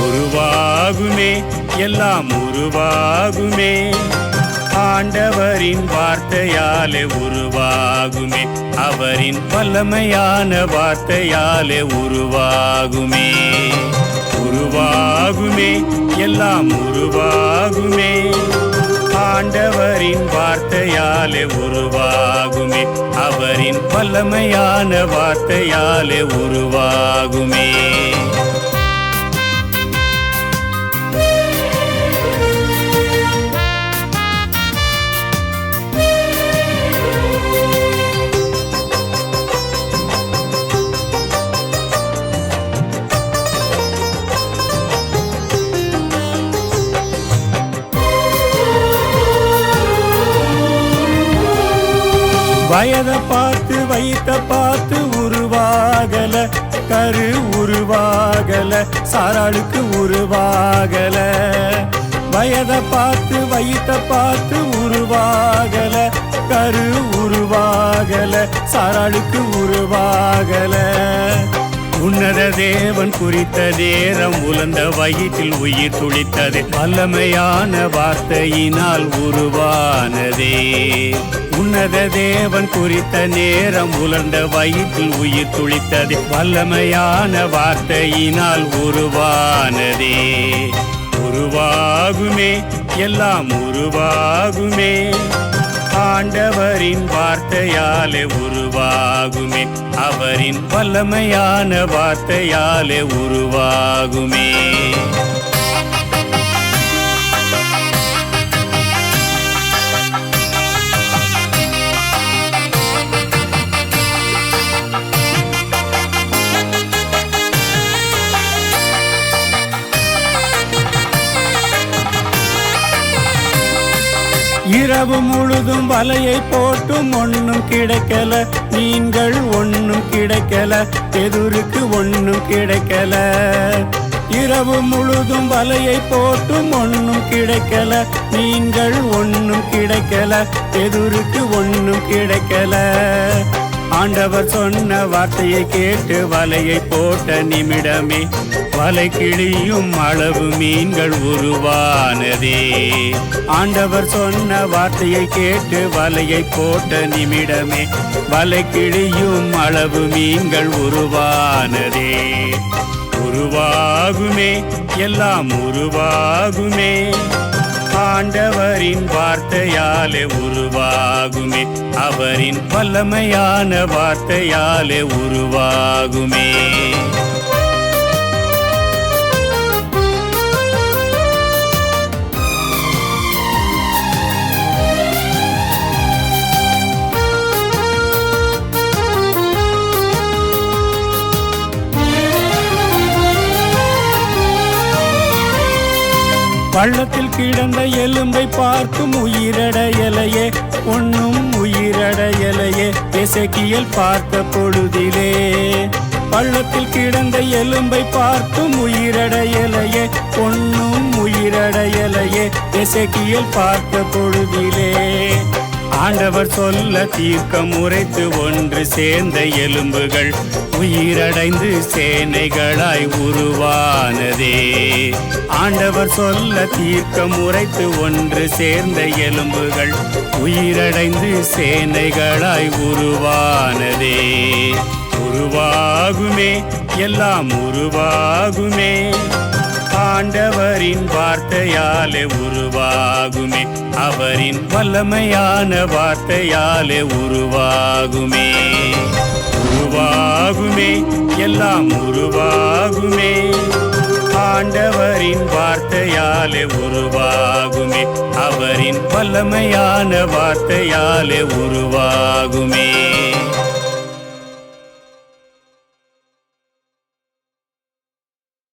உருவாகுமே, எல்லாம் உருவாகுமே, ஆண்டவரின் வார்த்தையாலே உருவாகுமே, அவரின் வல்லமையான வார்த்தையாலே உருவாகுமே. உருவாகுமே, எல்லாம் உருவாகுமே, ஆண்டவரின் வார்த்தையாலே உருவாகுமே, அவரின் வல்லமையான வார்த்தையாலே உருவாகுமே. வயத பார்த்து வைத்த பார்த்து உருவாகல, கரு உருவாகல, சாராளுக்கு உருவாகல. வயத பார்த்து வைத்த பார்த்து உருவாகல, கரு உருவாகல, சாராளுக்கு உருவாகல. உன்னத தேவன் குறித்த நேரம் உலர்ந்த வயிற்றில் உயிர் துளித்தது, வல்லமையான வார்த்தையினால் உருவானதே. உன்னத தேவன் குறித்த நேரம் உலர்ந்த வயிற்றில் உயிர் துளித்தது, வல்லமையான வார்த்தையினால் உருவானதே. உருவாகுமே, எல்லாம் உருவாகுமே, ஆண்டவரின் வார்த்தையாலே உருவாகுமே, அவரின் வல்லமையான வார்த்தையாலே உருவாகுமே. இரவு முழுதும் வலையை போட்டும் ஒன்னும் கிடைக்கல, மீன்கள் ஒன்னும் கிடைக்கல, எதிருக்கு ஒன்னும் கிடைக்கல. இரவு முழுதும் வலையை போட்டும் ஒன்னும் கிடைக்கல, மீன்கள் ஒன்னும் கிடைக்கல, எதிருக்கு ஒன்னும் கிடைக்கல. ஆண்டவர் சொன்ன வார்த்தையை கேட்டு வலையை போட்ட நிமிடமே வலை கிழியும் அளவு மீன்கள் உருவானதே. ஆண்டவர் சொன்ன வார்த்தையை கேட்டு வலையை போட்ட நிமிடமே வலை கிழியும் அளவு மீன்கள் உருவானதே. உருவாகுமே, எல்லாம் உருவாகுமே, ஆண்டவரின் வார்த்தையாலே உருவாகுமே, அவரின் வல்லமையான வார்த்தையாலே உருவாகுமே. பள்ளத்தில் கிடந்த எலும்பை பார்க்கும் உயிரடையலையே, ஒன்னும் உயிரடையலையே, எசேக்கியேல் பார்த்த பொழுதிலே. பள்ளத்தில் கிடந்த எலும்பை பார்க்கும் உயிரடையலையே, ஒன்னும் உயிரடையலையே, எசேக்கியேல் பார்த்த பொழுதிலே. ஆண்டவர் சொல்ல தீர்க்கம் உரைத்து ஒன்று சேர்ந்த எலும்புகள் உயிரடைந்து சேனைகளாய் உருவானதே. ஆண்டவர் சொல்ல தீர்க்கம் உரைத்து ஒன்று சேர்ந்த எலும்புகள் உயிரடைந்து சேனைகளாய் உருவானதே. உருவாகுமே, எல்லாம் உருவாகுமே, ஆண்டவரின் வார்த்தையாலே உருவாகுமே, அவரின் வல்லமையான வார்த்தையாலே உருவாகுமே. உருவாகுமே, எல்லாம் உருவாகுமே, ஆண்டவரின் வார்த்தையாலே உருவாகுமே அவரின் வல்லமையான வார்த்தையாலே உருவாகுமே